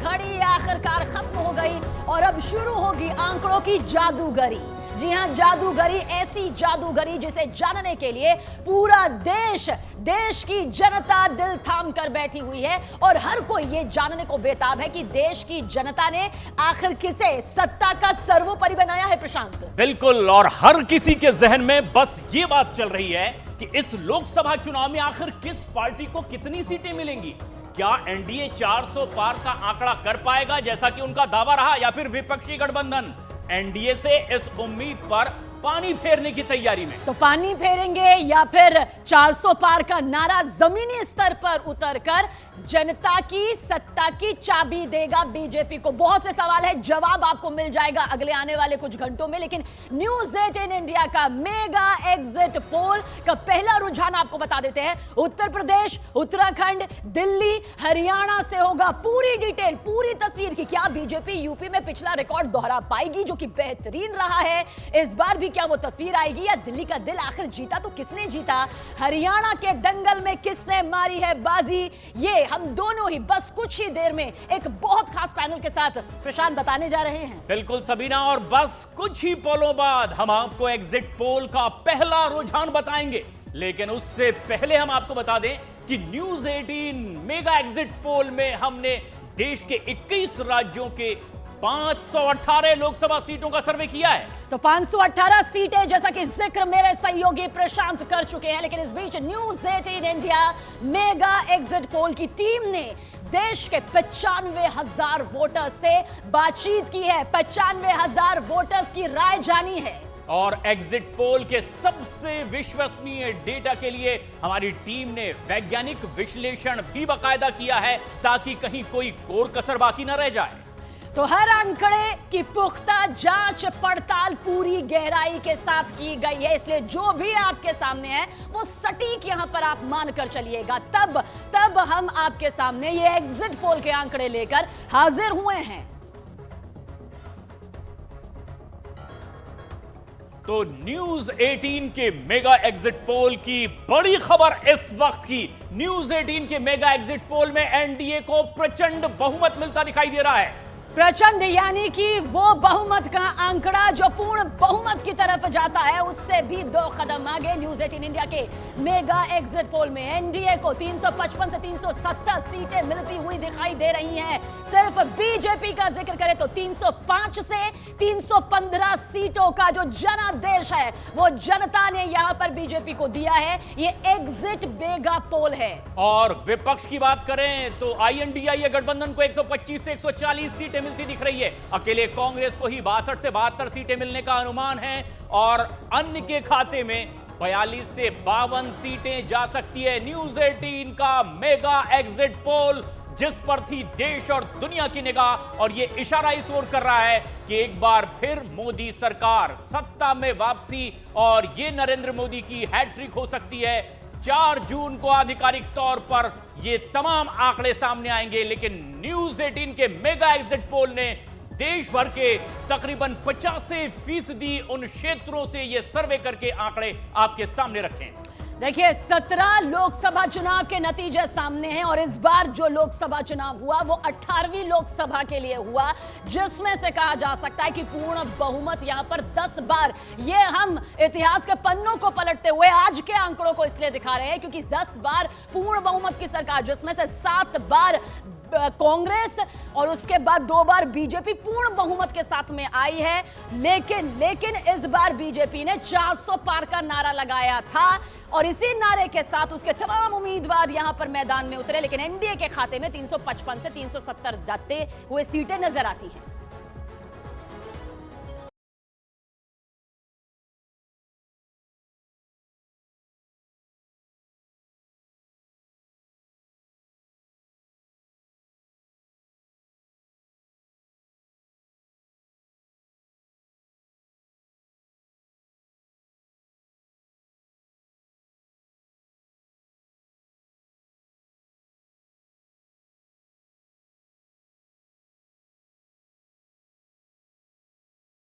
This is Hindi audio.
घड़ी आखिरकार खत्म हो गई और अब शुरू होगी आंकड़ों की जादूगरी। जी हां, जादूगरी, ऐसी जादूगरी जिसे जानने के लिए पूरा देश की जनता दिल थाम कर बैठी हुई है और हर कोई ये जानने को बेताब है कि देश की जनता ने आखिर किसे सत्ता का सर्वोपरि बनाया है। प्रशांत, बिल्कुल, और हर किसी के जहन में बस ये बात चल रही है कि इस लोकसभा चुनाव में आखिर किस पार्टी को कितनी सीटें मिलेंगी। क्या एनडीए 400 पार का आंकड़ा कर पाएगा जैसा कि उनका दावा रहा, या फिर विपक्षी गठबंधन एनडीए से इस उम्मीद पर पानी फेरने की तैयारी में? तो पानी फेरेंगे या फिर 400 पार का नारा जमीनी स्तर पर उतरकर जनता की सत्ता की चाबी देगा बीजेपी को? बहुत से सवाल है, जवाब आपको मिल जाएगा अगले आने वाले कुछ घंटों में। लेकिन न्यूज़ 18 इंडिया का मेगा एग्जिट पोल का पहला रुझान आपको बता देते हैं। उत्तर प्रदेश, उत्तराखंड, दिल्ली, हरियाणा से होगा पूरी डिटेल, पूरी तस्वीर की क्या बीजेपी यूपी में पिछला रिकॉर्ड दोहरा पाएगी जो कि बेहतरीन रहा है। इस बार भी क्या वो तस्वीर आएगी, या दिल्ली का दिल आखिर जीता तो किसने जीता, हरियाणा के दंगल में किसने मारी है बाजी, ये हम दोनों ही बस कुछ ही देर में एक बहुत खास पैनल के साथ प्रशांत बताने जा रहे हैं। बिल्कुल सबीना, और बस कुछ ही पलों बाद हम आपको एग्जिट पोल का पहला रुझान बताएंगे। लेकिन उससे पहले हम आपको बता दें कि न्यूज़ 18 मेगा एग्जिट पोल में हमने देश के 21 राज्यों के 518 लोकसभा सीटों का सर्वे किया है। तो 518 सीटें जैसा कि जिक्र मेरे सहयोगी प्रशांत कर चुके हैं। लेकिन इस बीच news 18 India mega exit poll की टीम ने देश के 95,000 वोटर्स से बातचीत की है, 95,000 वोटर्स की राय जानी है। और एग्जिट पोल के सबसे विश्वसनीय डेटा के लिए हमारी टीम ने वैज्ञानिक विश्लेषण भी बाकायदा किया है ताकि कहीं कोई कोर कसर बाकी न रह जाए। तो हर आंकड़े की पुख्ता जांच पड़ताल पूरी गहराई के साथ की गई है, इसलिए जो भी आपके सामने है वो सटीक यहां पर आप मानकर चलिएगा। तब हम आपके सामने ये एग्जिट पोल के आंकड़े लेकर हाजिर हुए हैं। तो न्यूज़ 18 के मेगा एग्जिट पोल की बड़ी खबर इस वक्त की। न्यूज़ 18 के मेगा एग्जिट पोल में एनडीए को प्रचंड बहुमत मिलता दिखाई दे रहा है। प्रचंड यानी कि वो बहुमत का आंकड़ा जो पूर्ण बहुमत की तरफ जाता है, उससे भी 2 कदम आगे। न्यूज़ 18 इंडिया के मेगा एग्जिट पोल में एनडीए को 355 से 370 सीटें मिलती हुई दिखाई दे रही हैं। सिर्फ बीजेपी का जिक्र करें तो 305 से 315 सीटों का जो जनादेश है वो जनता ने यहां पर बीजेपी को दिया है। ये एग्जिट मेगा पोल है। और विपक्ष की बात करें तो आईएनडीआई गठबंधन को 125 से 140 सीटें मिलती दिख रही है। अकेले कांग्रेस को ही 62 से 72 सीटें मिलने का अनुमान है और अन्य के खाते में 42 से 52 सीटें जा सकती है। न्यूज़ 18 का मेगा एग्जिट पोल जिस पर थी देश और दुनिया की निगाह, और यह इशारा इस ओर कर रहा है कि एक बार फिर मोदी सरकार सत्ता में वापसी और यह नरेंद्र मोदी की हैट्रिक हो सकती है। 4 जून को आधिकारिक तौर पर ये तमाम आंकड़े सामने आएंगे। लेकिन न्यूज़ 18 के मेगा एग्जिट पोल ने देश भर के तकरीबन 85% उन क्षेत्रों से ये सर्वे करके आंकड़े आपके सामने रखे हैं। देखिए, 17 लोकसभा चुनाव के नतीजे सामने हैं और इस बार जो लोकसभा चुनाव हुआ वो 18वीं लोकसभा के लिए हुआ, जिसमें से कहा जा सकता है कि पूर्ण बहुमत यहां पर 10 बार। ये हम इतिहास के पन्नों को पलटते हुए आज के आंकड़ों को इसलिए दिखा रहे हैं क्योंकि 10 बार पूर्ण बहुमत की सरकार, जिसमें से 7 बार कांग्रेस और उसके बाद 2 बार बीजेपी पूर्ण बहुमत के साथ में आई है। लेकिन इस बार बीजेपी ने 400 पार का नारा लगाया था और इसी नारे के साथ उसके तमाम उम्मीदवार यहां पर मैदान में उतरे। लेकिन एनडीए के खाते में 355 से 370 जाते हुए सीटें नजर आती हैं।